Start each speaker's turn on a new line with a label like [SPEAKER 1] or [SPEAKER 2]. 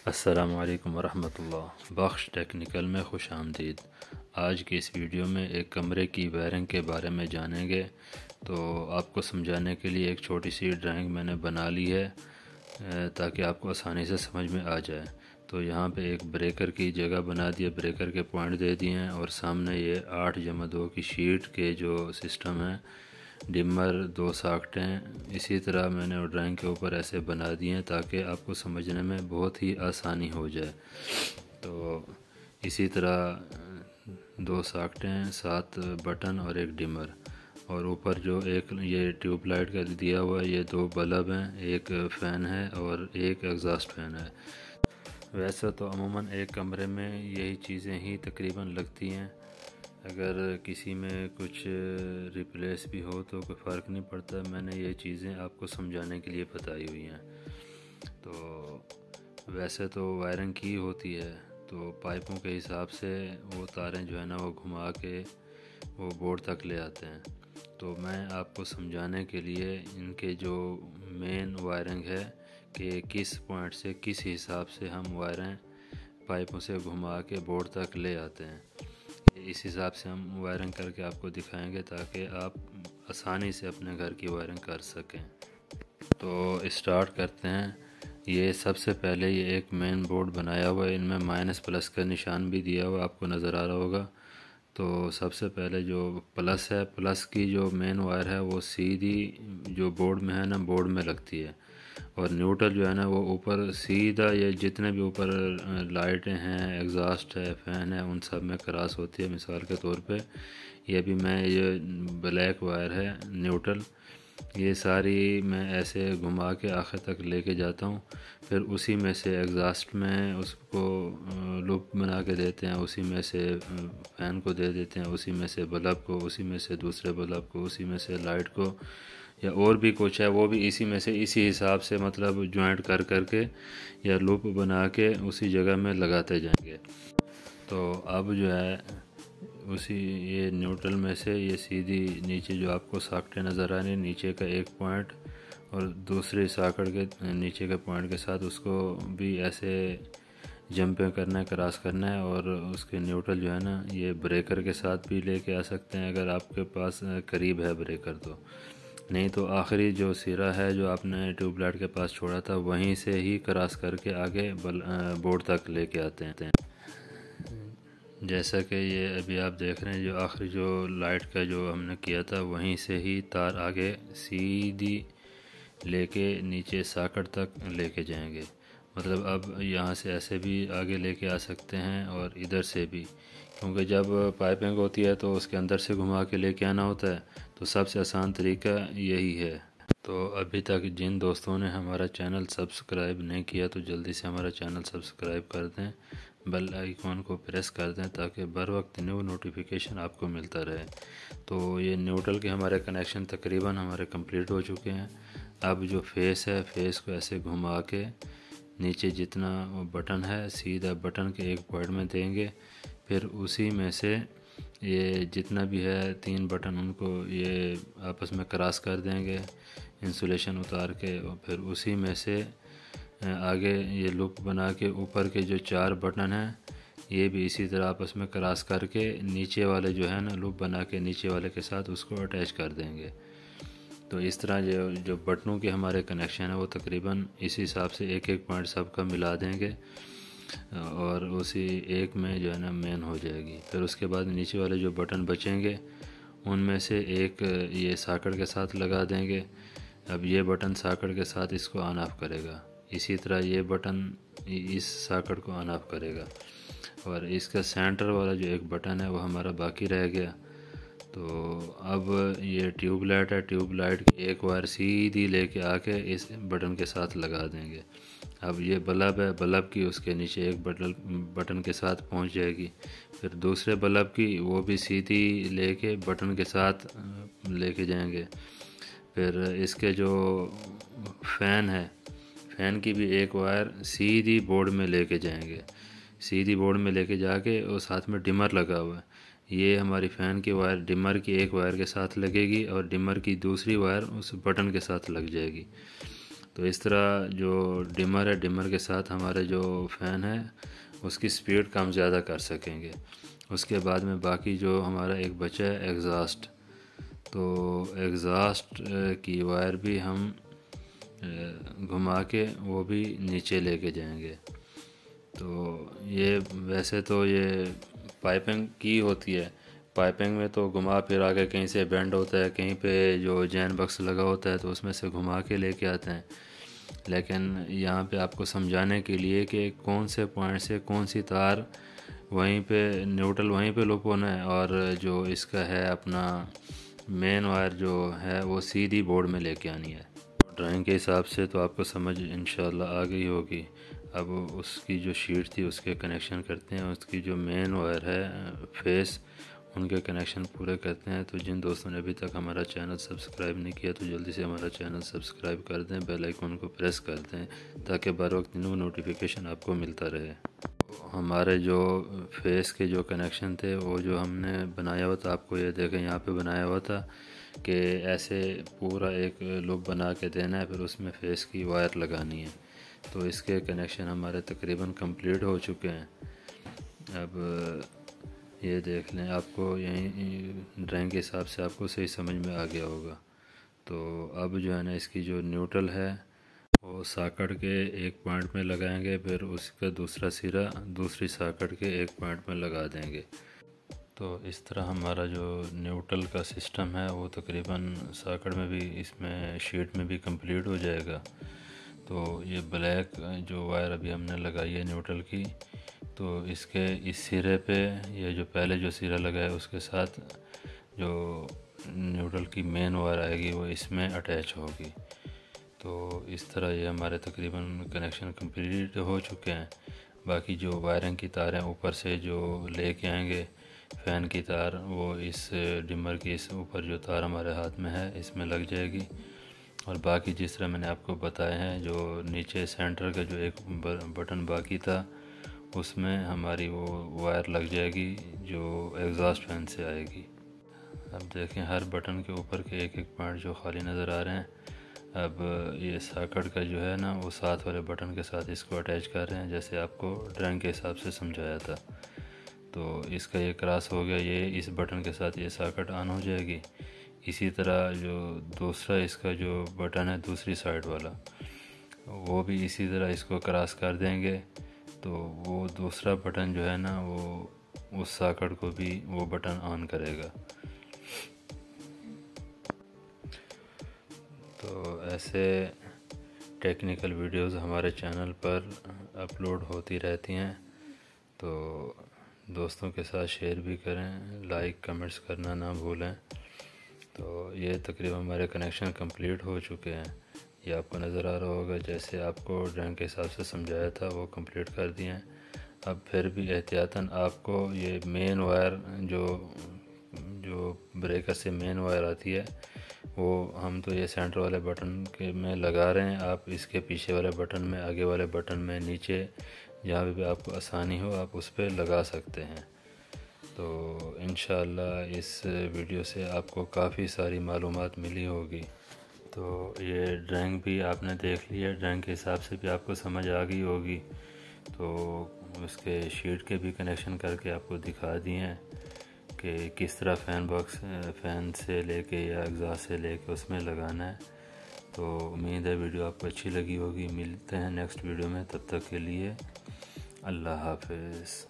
[SPEAKER 1] अस्सलामु अलैकुम वरहमतुल्लाह। बख्श टेक्निकल में खुश आमदीद। आज की इस वीडियो में एक कमरे की वायरिंग के बारे में जानेंगे। तो आपको समझाने के लिए एक छोटी सी ड्राइंग मैंने बना ली है ताकि आपको आसानी से समझ में आ जाए। तो यहाँ पे एक ब्रेकर की जगह बना दी है, ब्रेकर के पॉइंट दे दिए हैं और सामने ये 8/2 की शीट के जो सिस्टम है, डिमर, 2 सॉकेटें इसी तरह मैंने वो ड्राइंग के ऊपर ऐसे बना दिए हैं ताकि आपको समझने में बहुत ही आसानी हो जाए। तो इसी तरह 2 सॉकेटें, 7 बटन और एक डिमर, और ऊपर जो एक ये ट्यूबलाइट का दिया हुआ है, ये 2 बल्ब हैं, एक फ़ैन है और एक एग्जॉस्ट फ़ैन है। वैसे तो अमूमन एक कमरे में यही चीज़ें ही तकरीबन लगती हैं। अगर किसी में कुछ रिप्लेस भी हो तो कोई फ़र्क नहीं पड़ता। मैंने ये चीज़ें आपको समझाने के लिए बताई हुई हैं। तो वैसे तो वायरिंग की होती है, तो पाइपों के हिसाब से वो तारें जो है ना वो घुमा के वो बोर्ड तक ले आते हैं। तो मैं आपको समझाने के लिए इनके जो मेन वायरिंग है कि किस पॉइंट से किस हिसाब से हम वायरें पाइपों से घुमा के बोर्ड तक ले आते हैं, इस हिसाब से हम वायरिंग करके आपको दिखाएंगे ताकि आप आसानी से अपने घर की वायरिंग कर सकें। तो स्टार्ट करते हैं। ये सबसे पहले ये एक मेन बोर्ड बनाया हुआ है, इनमें माइनस प्लस का निशान भी दिया हुआ आपको नज़र आ रहा होगा। तो सबसे पहले जो प्लस है, प्लस की जो मेन वायर है वो सीधी जो बोर्ड में है ना, बोर्ड में लगती है, और न्यूट्रल जो है ना वो ऊपर सीधा, ये जितने भी ऊपर लाइटें हैं, एग्जॉस्ट है, फ़ैन है, उन सब में क्रॉस होती है। मिसाल के तौर पे ये भी मैं ये ब्लैक वायर है न्यूट्रल, ये सारी मैं ऐसे घुमा के आखिर तक लेके जाता हूँ। फिर उसी में से एग्जॉस्ट में उसको लूप बना के देते हैं, उसी में से फ़ैन को दे देते हैं, उसी में से बल्ब को, उसी में से दूसरे बल्ब को, उसी में से लाइट को, या और भी कुछ है वो भी इसी में से, इसी हिसाब से मतलब जॉइंट कर करके या लूप बना के उसी जगह में लगाते जाएंगे। तो अब जो है उसी ये न्यूट्रल में से ये सीधी नीचे जो आपको सॉकेटें नज़र आ रही है, नीचे का एक पॉइंट और दूसरे सॉकेट के नीचे के पॉइंट के साथ उसको भी ऐसे जंपिंग करना है, क्रॉस करना है। और उसके न्यूट्रल जो है ना ये ब्रेकर के साथ भी लेके आ सकते हैं अगर आपके पास करीब है ब्रेकर, तो नहीं तो आखिरी जो सिरा है जो आपने ट्यूबलाइट के पास छोड़ा था वहीं से ही क्रॉस करके आगे बोर्ड तक लेके आते हैं। जैसा कि ये अभी आप देख रहे हैं, जो आखिरी जो लाइट का जो हमने किया था वहीं से ही तार आगे सीधी लेके नीचे सॉकेट तक लेके जाएंगे। मतलब अब यहाँ से ऐसे भी आगे लेके आ सकते हैं और इधर से भी, क्योंकि जब पाइपिंग होती है तो उसके अंदर से घुमा के लेके आना होता है। तो सबसे आसान तरीका यही है। तो अभी तक जिन दोस्तों ने हमारा चैनल सब्सक्राइब नहीं किया तो जल्दी से हमारा चैनल सब्सक्राइब कर दें, बेल आइकॉन को प्रेस कर दें ताकि बर वक्त न्यू नोटिफिकेशन आपको मिलता रहे। तो ये न्यूट्रल के हमारे कनेक्शन तकरीबन हमारे कंप्लीट हो चुके हैं। अब जो फेस है, फेस को ऐसे घुमा के नीचे जितना बटन है सीधा बटन के एक पॉइंट में देंगे, फिर उसी में से ये जितना भी है 3 बटन उनको ये आपस में क्रॉस कर देंगे इंसुलेशन उतार के, और फिर उसी में से आगे ये लूप बना के ऊपर के जो 4 बटन हैं ये भी इसी तरह आपस में क्रॉस करके नीचे वाले जो है ना लूप बना के नीचे वाले के साथ उसको अटैच कर देंगे। तो इस तरह जो बटनों के हमारे कनेक्शन है वो तकरीबन इस हिसाब से एक एक पॉइंट सबका मिला देंगे और उसी एक में जो है ना मेन हो जाएगी। फिर उसके बाद नीचे वाले जो बटन बचेंगे उनमें से एक ये सॉकेट के साथ लगा देंगे। अब ये बटन सॉकेट के साथ इसको ऑन ऑफ करेगा, इसी तरह ये बटन इस सॉकेट को ऑन ऑफ करेगा, और इसका सेंटर वाला जो एक बटन है वो हमारा बाकी रह गया। तो अब ये ट्यूबलाइट है, ट्यूबलाइट की एक वायर सीधी लेके आके इस बटन के साथ लगा देंगे। अब ये बल्ब है, बल्ब की उसके नीचे एक बटन के साथ पहुंच जाएगी। फिर दूसरे बल्ब की वो भी सीधी लेके बटन के साथ लेके जाएंगे। फिर इसके जो फ़ैन है, फ़ैन की भी एक वायर सीधी बोर्ड में लेके जाएंगे, सीधी बोर्ड में लेके जाके और साथ में डिमर लगा हुआ है, ये हमारी फ़ैन की वायर डिमर की एक वायर के साथ लगेगी और डिमर की दूसरी वायर उस बटन के साथ लग जाएगी। तो इस तरह जो डिमर है, डिमर के साथ हमारे जो फ़ैन है उसकी स्पीड कम ज़्यादा कर सकेंगे। उसके बाद में बाकी जो हमारा एक बचा है एग्ज़ास्ट, तो एग्ज़ास्ट की वायर भी हम घुमा के वो भी नीचे लेके जाएंगे। तो ये वैसे तो ये पाइपिंग की होती है, पाइपिंग में तो घुमा फिरा के कहीं से बेंड होता है, कहीं पे जो जैन बक्स लगा होता है तो उसमें से घुमा के लेके आते हैं। लेकिन यहाँ पे आपको समझाने के लिए कि कौन से पॉइंट से कौन सी तार वहीं पे न्यूट्रल वहीं पे लूप होना है, और जो इसका है अपना मेन वायर जो है वो सीधी बोर्ड में लेके आनी है। ड्राइंग के हिसाब से तो आपको समझ इंशाल्लाह आ गई होगी। अब उसकी जो शीट थी उसके कनेक्शन करते हैं, उसकी जो मेन वायर है फेस उनके कनेक्शन पूरे करते हैं। तो जिन दोस्तों ने अभी तक हमारा चैनल सब्सक्राइब नहीं किया तो जल्दी से हमारा चैनल सब्सक्राइब कर दें, बेल आइकन को प्रेस कर दें ताकि बर वक्त न्यू नोटिफिकेशन आपको मिलता रहे। हमारे जो फेस के जो कनेक्शन थे वो जो हमने बनाया हुआ था, आपको ये देखें यहाँ पे बनाया हुआ था कि ऐसे पूरा एक लूप बना के देना है, फिर उसमें फेस की वायर लगानी है। तो इसके कनेक्शन हमारे तकरीबन कंप्लीट हो चुके हैं। अब ये देख लें, आपको यहीं ड्राइंग के हिसाब से आपको सही समझ में आ गया होगा। तो अब जो है ना इसकी जो न्यूट्रल है वो साकड़ के एक पॉइंट में लगाएंगे, फिर उसका दूसरा सिरा दूसरी साकड़ के एक पॉइंट में लगा देंगे। तो इस तरह हमारा जो न्यूट्रल का सिस्टम है वो तकरीबन साकड़ में भी इसमें शीट में भी कंप्लीट हो जाएगा। तो ये ब्लैक जो वायर अभी हमने लगाई है न्यूट्रल की, तो इसके इस सिरे पे ये जो पहले जो सिरा लगा है उसके साथ जो न्यूट्रल की मेन वायर आएगी वो इसमें अटैच होगी। तो इस तरह ये हमारे तकरीबन कनेक्शन कंप्लीट हो चुके हैं। बाकी जो वायरिंग की तार हैं ऊपर से जो लेके आएंगे फ़ैन की तार, वो इस डिमर की इस ऊपर जो तार हमारे हाथ में है इसमें लग जाएगी। और बाकी जिस तरह मैंने आपको बताया है, जो नीचे सेंटर का जो एक बटन बाकी था उसमें हमारी वो वायर लग जाएगी जो एग्जॉस्ट फैन से आएगी। अब देखें हर बटन के ऊपर के एक एक पॉइंट जो खाली नज़र आ रहे हैं। अब ये साकड़ का जो है ना वो साथ वाले बटन के साथ इसको अटैच कर रहे हैं, जैसे आपको ड्राइंग के हिसाब से समझाया था। तो इसका ये क्रॉस हो गया, ये इस बटन के साथ ये साकड़ ऑन हो जाएगी। इसी तरह जो दूसरा इसका जो बटन है दूसरी साइड वाला वो भी इसी तरह इसको क्रॉस कर देंगे, तो वो दूसरा बटन जो है ना वो उस साकड़ को भी वो बटन ऑन करेगा। तो ऐसे टेक्निकल वीडियोस हमारे चैनल पर अपलोड होती रहती हैं, तो दोस्तों के साथ शेयर भी करें, लाइक कमेंट्स करना ना भूलें। तो ये तकरीबन हमारे कनेक्शन कंप्लीट हो चुके हैं। ये आपको नज़र आ रहा होगा, जैसे आपको ड्राइंग के हिसाब से समझाया था वो कंप्लीट कर दिए हैं। अब फिर भी एहतियातन आपको ये मेन वायर जो ब्रेकर से मेन वायर आती है वो हम तो ये सेंटर वाले बटन के में लगा रहे हैं, आप इसके पीछे वाले बटन में, आगे वाले बटन में, नीचे जहाँ भी आपको आसानी हो आप उस पर लगा सकते हैं। तो इंशाअल्लाह इस वीडियो से आपको काफ़ी सारी मालूमात मिली होगी। तो ये ड्राइंग भी आपने देख ली है, ड्राइंग के हिसाब से भी आपको समझ आ गई होगी। तो उसके शीट के भी कनेक्शन करके आपको दिखा दिए हैं कि किस तरह फ़ैन से लेके या एग्जॉस्ट से लेके उसमें लगाना है। तो उम्मीद है वीडियो आपको अच्छी लगी होगी। मिलते हैं नेक्स्ट वीडियो में, तब तक के लिए अल्लाह हाफ़िज़।